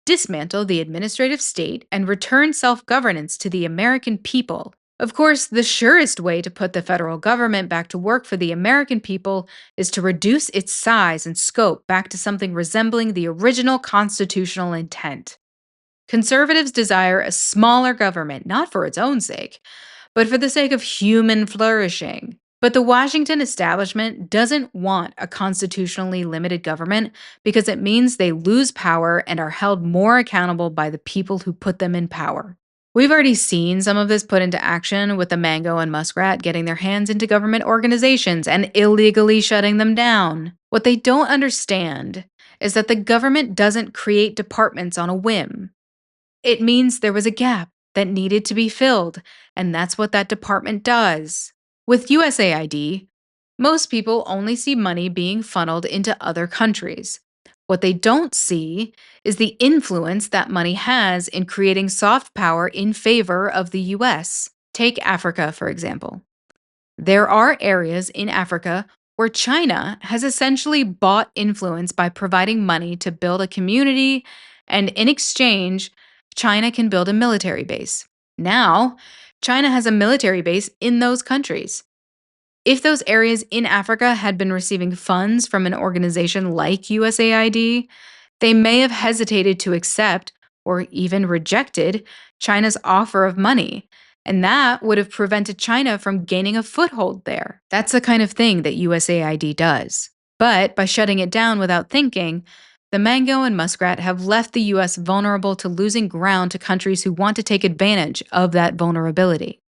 dismantle the administrative state and return self governance to the American people. Of course, the surest way to put the federal government back to work for the American people is to reduce its size and scope back to something resembling the original constitutional intent. Conservatives desire a smaller government, not for its own sake, but for the sake of human flourishing. But the Washington establishment doesn't want a constitutionally limited government because it means they lose power and are held more accountable by the people who put them in power. We've already seen some of this put into action with the mango and muskrat getting their hands into government organizations and illegally shutting them down. What they don't understand is that the government doesn't create departments on a whim. It means there was a gap that needed to be filled, and that's what that department does. With USAID, most people only see money being funneled into other countries. What they don't see is the influence that money has in creating soft power in favor of the US. Take Africa, for example. There are areas in Africa where China has essentially bought influence by providing money to build a community, and in exchange, China can build a military base. Now, China has a military base in those countries. If those areas in Africa had been receiving funds from an organization like USAID, they may have hesitated to accept or even rejected China's offer of money. And that would have prevented China from gaining a foothold there. That's the kind of thing that USAID does. But by shutting it down without thinking, the mango and muskrat have left the US vulnerable to losing ground to countries who want to take advantage of that vulnerability.